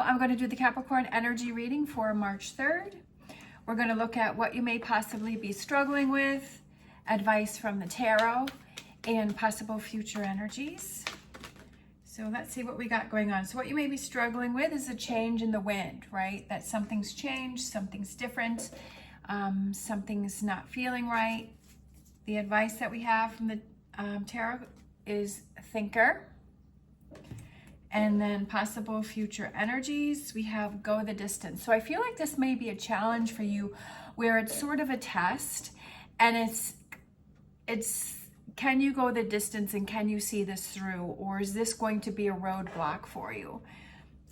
I'm going to do the Capricorn energy reading for March 3rd. We're going to look at what you may possibly be struggling with, advice from the tarot, and possible future energies. So let's see what we got going on. So what you may be struggling with is a change in the wind, right? That something's changed, something's different, something's not feeling right. The advice that we have from the tarot is thinker. And then possible future energies, we have go the distance. So I feel like this may be a challenge for you where it's sort of a test, and it's can you go the distance and can you see this through, or is this going to be a roadblock for you?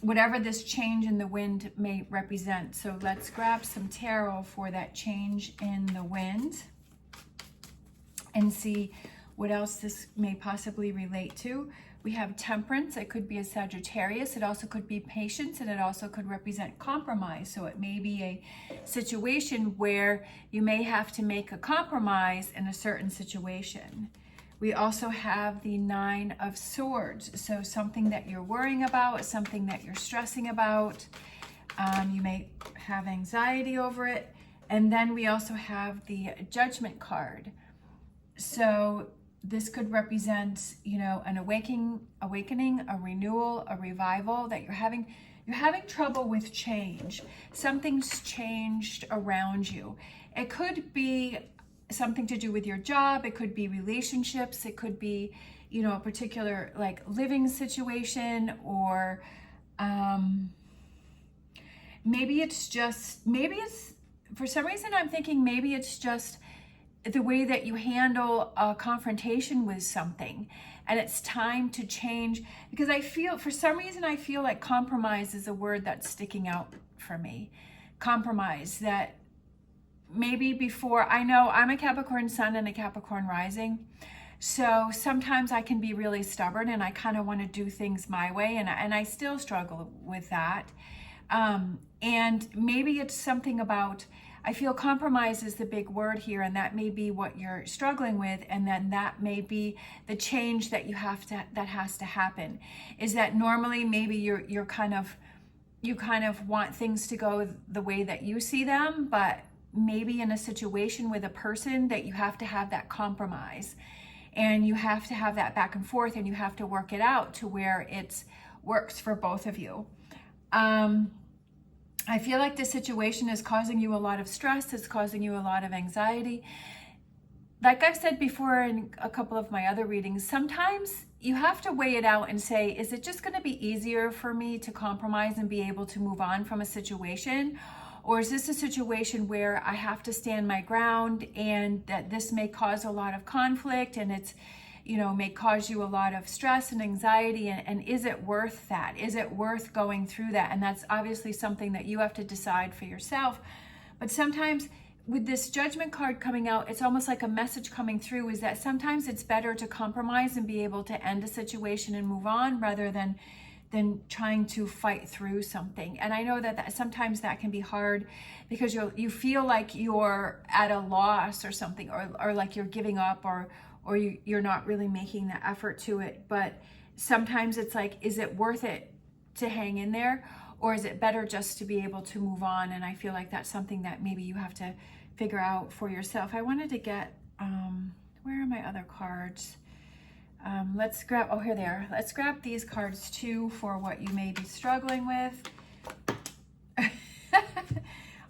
Whatever this change in the wind may represent. So let's grab some tarot for that change in the wind and see what else this may possibly relate to. We have temperance. It could be a Sagittarius. It also could be patience, and it also could represent compromise. So it may be a situation where you may have to make a compromise in a certain situation. We also have the 9 of Swords. So something that you're worrying about, something that you're stressing about. You may have anxiety over it. And then we also have the Judgment card. So this could represent, you know, an awakening, a renewal, a revival, that you're having trouble with change. Something's changed around you. It could be something to do with your job. It could be relationships. It could be, you know, a particular like living situation, or maybe it's for some reason I'm thinking maybe it's just the way that you handle a confrontation with something, and it's time to change. Because for some reason I feel like compromise is a word that's sticking out for me. Compromise, that maybe before, I know I'm a Capricorn sun and a Capricorn rising, so sometimes I can be really stubborn and I kind of want to do things my way, and I still struggle with that. And maybe it's something about, I feel compromise is the big word here, and that may be what you're struggling with, and then that may be the change that that has to happen. Is that normally maybe you kind of want things to go the way that you see them, but maybe in a situation with a person that you have to have that compromise, and you have to have that back and forth, and you have to work it out to where it works for both of you. I feel like this situation is causing you a lot of stress. It's causing you a lot of anxiety. Like I've said before in a couple of my other readings, sometimes you have to weigh it out and say, is it just going to be easier for me to compromise and be able to move on from a situation? Or is this a situation where I have to stand my ground, and that this may cause a lot of conflict, and it's, you know, may cause you a lot of stress and anxiety, and is it worth that? Is it worth going through that? And that's obviously something that you have to decide for yourself. But sometimes with this Judgment card coming out, it's almost like a message coming through, is that sometimes it's better to compromise and be able to end a situation and move on, rather than trying to fight through something. And I know that sometimes that can be hard, because you feel like you're at a loss or something, or like you're giving up, or you're not really making the effort to it. But sometimes it's like, is it worth it to hang in there, or is it better just to be able to move on? And I feel like that's something that maybe you have to figure out for yourself. I wanted to get, where are my other cards? Let's grab, oh, here they are. Let's grab these cards too for what you may be struggling with.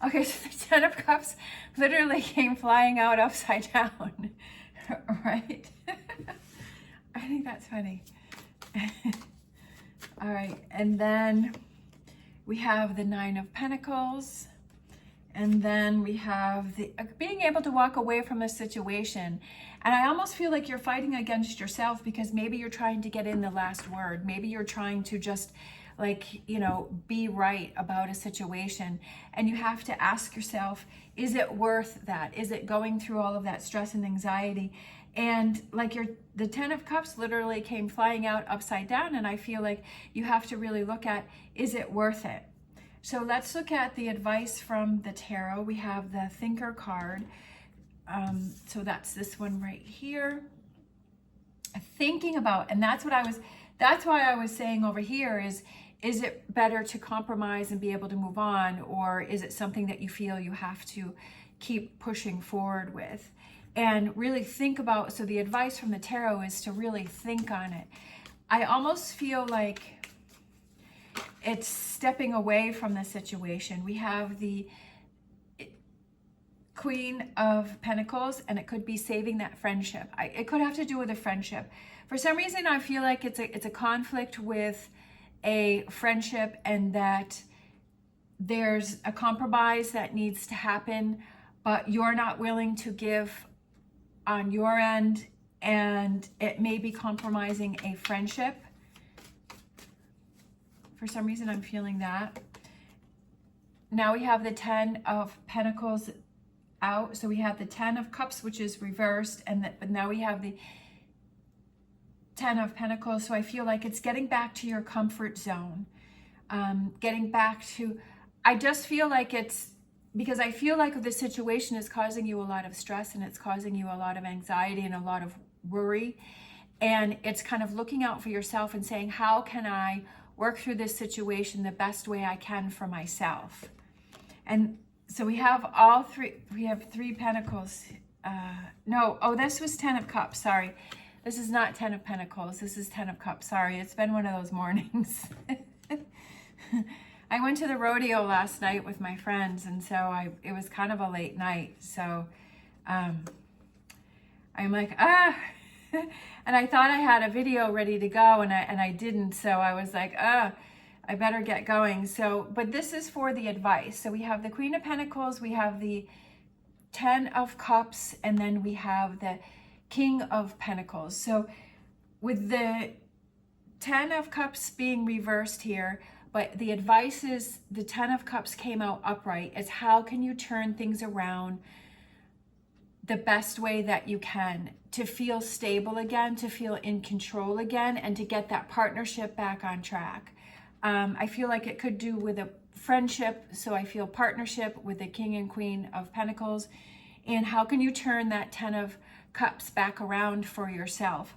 Okay, so the 10 of Cups literally came flying out upside down. Right? I think that's funny. All right, and then we have the 9 of Pentacles, and then we have the being able to walk away from a situation. And I almost feel like you're fighting against yourself, because maybe you're trying to get in the last word. Maybe you're trying to just, like, you know, be right about a situation. And you have to ask yourself, is it worth that? Is it going through all of that stress and anxiety? And like the 10 of Cups literally came flying out upside down. And I feel like you have to really look at, is it worth it? So let's look at the advice from the tarot. We have the Thinker card. So that's this one right here. Thinking about, and that's why I was saying over here is is it better to compromise and be able to move on, or is it something that you feel you have to keep pushing forward with? And really think about, so the advice from the tarot is to really think on it. I almost feel like it's stepping away from the situation. We have the Queen of Pentacles, and it could be saving that friendship. It could have to do with a friendship. For some reason, I feel like it's a conflict with a friendship, and that there's a compromise that needs to happen, but you're not willing to give on your end, and it may be compromising a friendship. For some reason, I'm feeling that. Now we have the 10 of Pentacles out. So we have the 10 of Cups, which is reversed, but now we have the 10 of Pentacles. So I feel like it's getting back to your comfort zone, getting back to, I just feel like it's, because I feel like the situation is causing you a lot of stress, and it's causing you a lot of anxiety and a lot of worry. And it's kind of looking out for yourself and saying, how can I work through this situation the best way I can for myself? And so we have all three, we have 3 Pentacles. This was 10 of Cups, sorry. This is not 10 of Pentacles, this is 10 of Cups, sorry. It's been one of those mornings. I went to the rodeo last night with my friends, and so it was kind of a late night. So I'm like, and I thought I had a video ready to go, and I didn't. So I was like, I better get going. So, but this is for the advice. So we have the Queen of Pentacles, we have the 10 of Cups, and then we have the King of Pentacles. So with the 10 of Cups being reversed here, but the advice is the 10 of Cups came out upright. It's how can you turn things around the best way that you can to feel stable again, to feel in control again, and to get that partnership back on track. I feel like it could do with a friendship, so I feel partnership with the King and Queen of Pentacles. And how can you turn that 10 of Cups back around for yourself?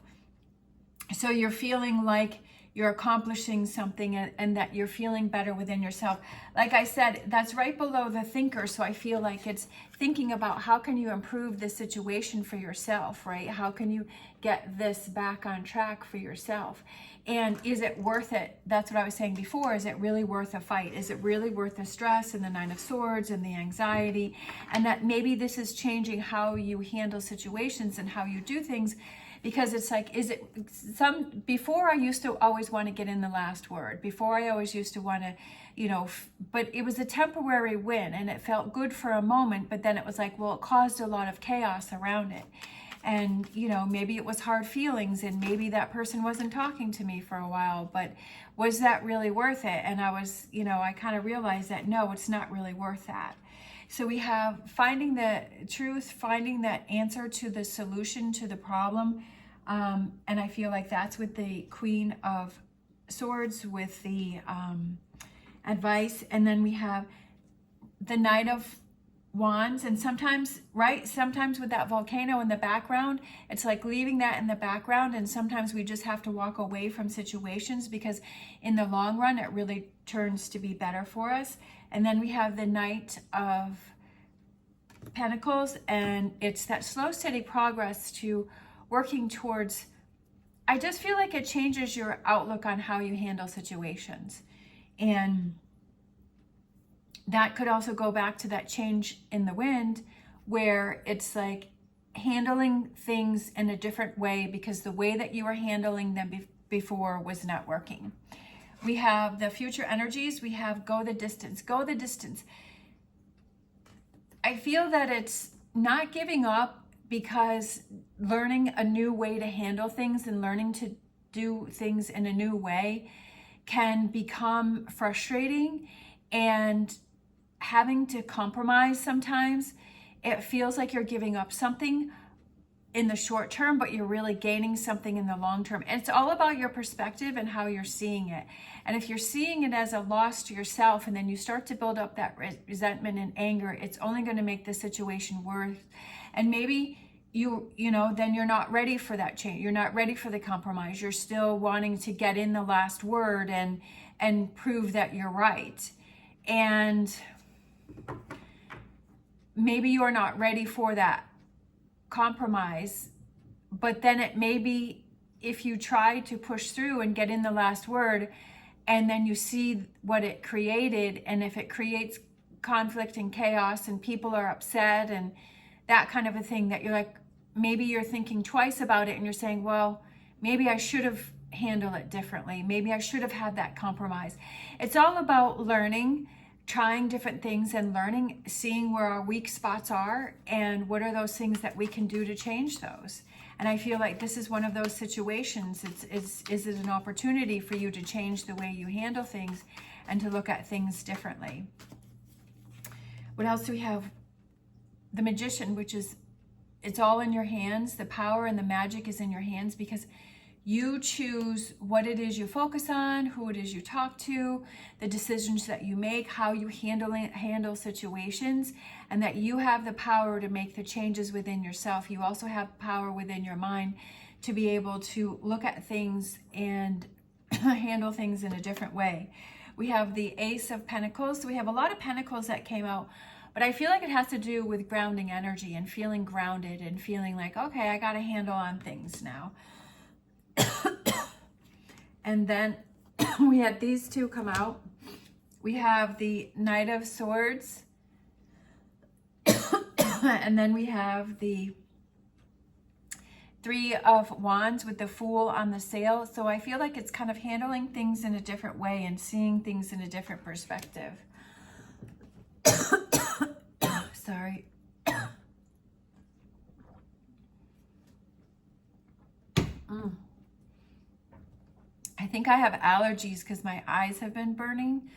So you're feeling like you're accomplishing something, and that you're feeling better within yourself. Like I said, that's right below the thinker. So I feel like it's thinking about how can you improve the situation for yourself, right? How can you get this back on track for yourself? And is it worth it? That's what I was saying before. Is it really worth a fight? Is it really worth the stress and the 9 of Swords and the anxiety? And that maybe this is changing how you handle situations and how you do things. Because it's like, before I used to always want to get in the last word. Before I always used to want to, but it was a temporary win, and it felt good for a moment, but then it was like, well, it caused a lot of chaos around it. And, maybe it was hard feelings, and maybe that person wasn't talking to me for a while, but was that really worth it? And I was, I kind of realized that, no, it's not really worth that. So we have finding the truth, finding that answer to the solution to the problem. And I feel like that's with the Queen of Swords, with the advice. And then we have the Knight of Wands. And sometimes, right, sometimes with that volcano in the background, it's like leaving that in the background. And sometimes we just have to walk away from situations, because in the long run, it really turns to be better for us. And then we have the Knight of Pentacles, and it's that slow, steady progress to working towards, I just feel like it changes your outlook on how you handle situations. And that could also go back to that change in the wind, where it's like handling things in a different way, because the way that you were handling them before was not working. We have the future energies. We have go the distance, go the distance. I feel that it's not giving up, because learning a new way to handle things and learning to do things in a new way can become frustrating, and having to compromise sometimes. It feels like you're giving up something in the short term, but you're really gaining something in the long term. And it's all about your perspective and how you're seeing it. And if you're seeing it as a loss to yourself, and then you start to build up that resentment and anger, it's only going to make the situation worse. And maybe then you're not ready for that change. You're not ready for the compromise. You're still wanting to get in the last word, and and prove that you're right. And maybe you're not ready for that compromise, but then it may be, if you try to push through and get in the last word, and then you see what it created, and if it creates conflict and chaos and people are upset and that kind of a thing, that you're like, maybe you're thinking twice about it and you're saying, well, maybe I should have handled it differently. Maybe I should have had that compromise. It's all about learning, trying different things and learning, seeing where our weak spots are and what are those things that we can do to change those. And I feel like this is one of those situations. Is it an opportunity for you to change the way you handle things and to look at things differently? What else do we have? The Magician, which is, it's all in your hands. The power and the magic is in your hands, because you choose what it is you focus on, who it is you talk to, the decisions that you make, how you handle situations, and that you have the power to make the changes within yourself. You also have power within your mind to be able to look at things and handle things in a different way. We have the Ace of Pentacles. So we have a lot of Pentacles that came out, but I feel like it has to do with grounding energy and feeling grounded and feeling like, okay, I got a handle on things now. And then we had these two come out. We have the Knight of Swords. And then we have the Three of Wands with the Fool on the sail. So I feel like it's kind of handling things in a different way and seeing things in a different perspective. Sorry. I think I have allergies because my eyes have been burning.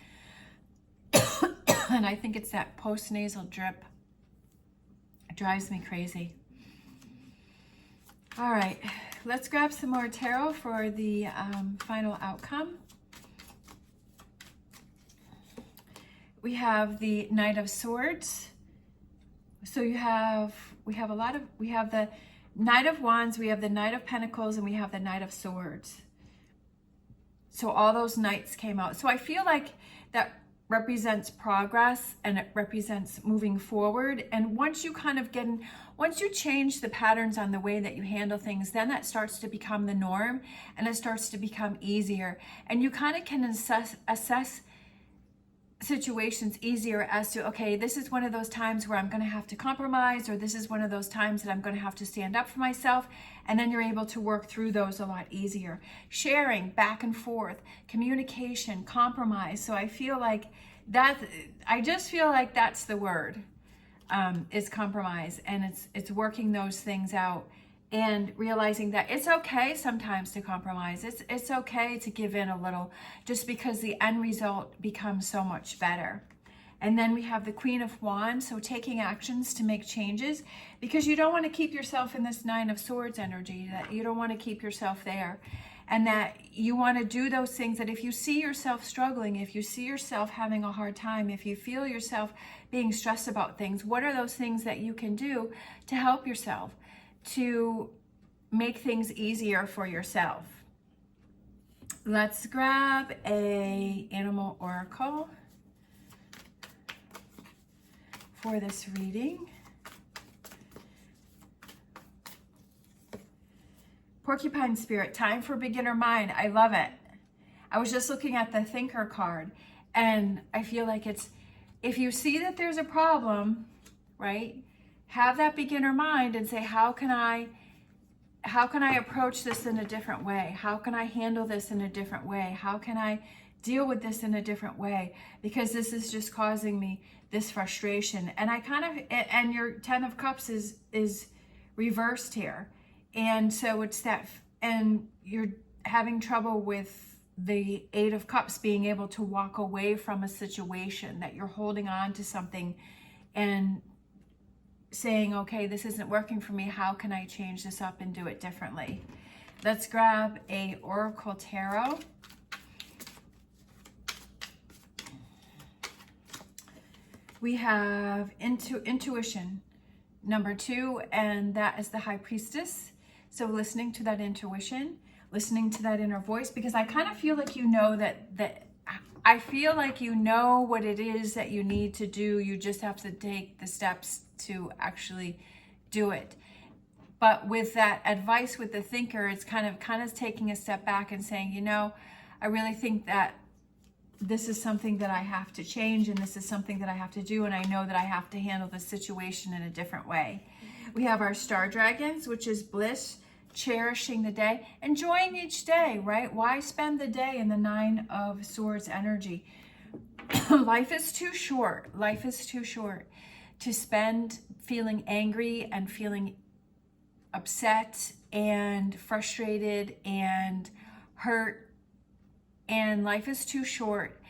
And I think it's that post-nasal drip. It drives me crazy. All right, let's grab some more tarot for the final outcome. We have the Knight of Swords. So we have the Knight of Wands, we have the Knight of Pentacles, and we have the Knight of Swords. So all those knights came out. So I feel like that represents progress and it represents moving forward. And once you kind of once you change the patterns on the way that you handle things, then that starts to become the norm and it starts to become easier. And you kind of can assess situations easier as to, okay, this is one of those times where I'm going to have to compromise, or this is one of those times that I'm going to have to stand up for myself, and then you're able to work through those a lot easier. Sharing back and forth, communication, compromise. So I feel like I just feel like that's the word, is compromise, and it's working those things out and realizing that it's okay sometimes to compromise. It's okay to give in a little, just because the end result becomes so much better. And then we have the Queen of Wands, so taking actions to make changes, because you don't want to keep yourself in this Nine of Swords energy, that you don't want to keep yourself there, and that you want to do those things that if you see yourself struggling, if you see yourself having a hard time, if you feel yourself being stressed about things, what are those things that you can do to help yourself, to make things easier for yourself? Let's grab a animal oracle for this reading. Porcupine Spirit, time for beginner mind. I love it. I was just looking at the Thinker card, and I feel like it's, if you see that there's a problem, right, have that beginner mind and say, how can I approach this in a different way? How can I handle this in a different way? How can I deal with this in a different way? Because this is just causing me this frustration. And and your Ten of Cups is reversed here. And so it's that, and you're having trouble with the Eight of Cups, being able to walk away from a situation, that you're holding on to something and saying, okay, this isn't working for me. How can I change this up and do it differently? Let's grab a Oracle Tarot. We have intuition, number 2, and that is the High Priestess. So listening to that intuition, listening to that inner voice, because I kind of feel like you know that I feel like you know what it is that you need to do. You just have to take the steps to actually do it. But with that advice with the thinker, it's kind of taking a step back and saying, you know, I really think that this is something that I have to change, and this is something that I have to do, and I know that I have to handle the situation in a different way. We have our star dragons, which is bliss, cherishing the day, enjoying each day, right? Why spend the day in the 9 of Swords energy? Life is too short. Life is too short to spend feeling angry and feeling upset and frustrated and hurt. And life is too short.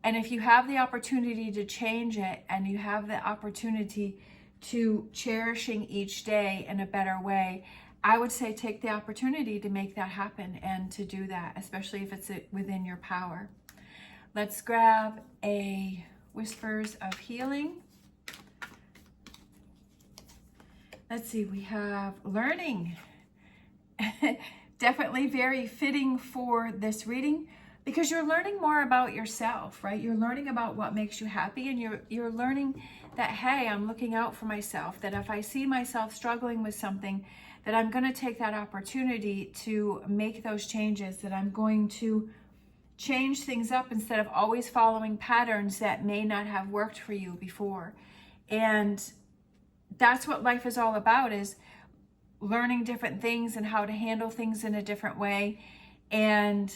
And if you have the opportunity to change it, and you have the opportunity to cherishing each day in a better way, I would say take the opportunity to make that happen and to do that, especially if it's within your power. Let's grab a Whispers of Healing. Let's see, we have learning. Definitely very fitting for this reading, because you're learning more about yourself, right? You're learning about what makes you happy, and you're learning that, hey, I'm looking out for myself, that if I see myself struggling with something, that I'm going to take that opportunity to make those changes, that I'm going to change things up instead of always following patterns that may not have worked for you before. And that's what life is all about, is learning different things and how to handle things in a different way, and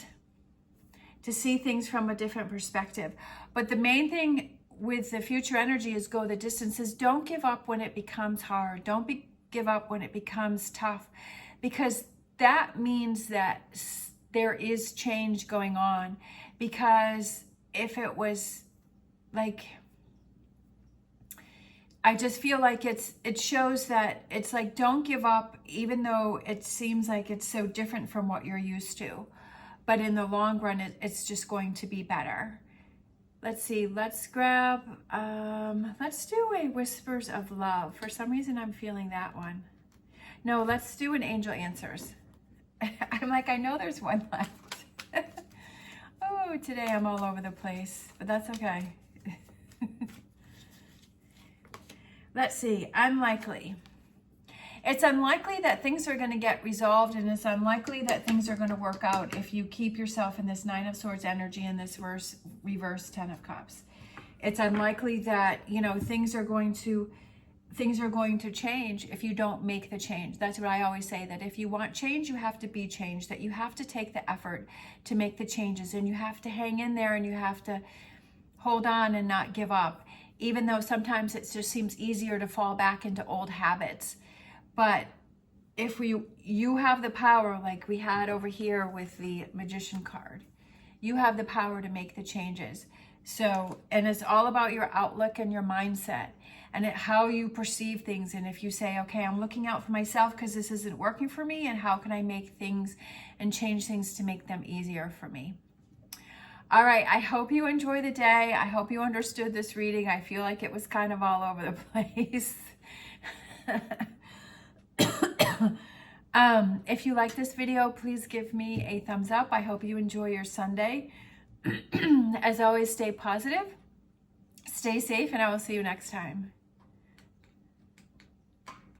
to see things from a different perspective. But the main thing with the future energy is go the distance. Is don't give up when it becomes hard. Don't give up when it becomes tough, because that means that there is change going on. Because if it was like, I just feel like it shows that it's like, don't give up, even though it seems like it's so different from what you're used to. But in the long run, it's just going to be better. Let's see, let's grab, let's do a Whispers of Love. For some reason, I'm feeling that one. No, let's do an Angel Answers. I'm like, I know there's one left. Oh, today I'm all over the place, but that's okay. Let's see, unlikely. It's unlikely that things are going to get resolved, and it's unlikely that things are going to work out if you keep yourself in this 9 of Swords energy and this reverse 10 of Cups. It's unlikely that, you know, things are going to change if you don't make the change. That's what I always say, that if you want change, you have to be changed, that you have to take the effort to make the changes, and you have to hang in there, and you have to hold on and not give up, even though sometimes it just seems easier to fall back into old habits. But if you have the power, like we had over here with the Magician card, you have the power to make the changes. So, and it's all about your outlook and your mindset, and how you perceive things. And if you say, okay, I'm looking out for myself because this isn't working for me, and how can I make things and change things to make them easier for me? All right, I hope you enjoy the day. I hope you understood this reading. I feel like it was kind of all over the place. If you like this video, please give me a thumbs up. I hope you enjoy your Sunday. As always, stay positive, stay safe, and I will see you next time.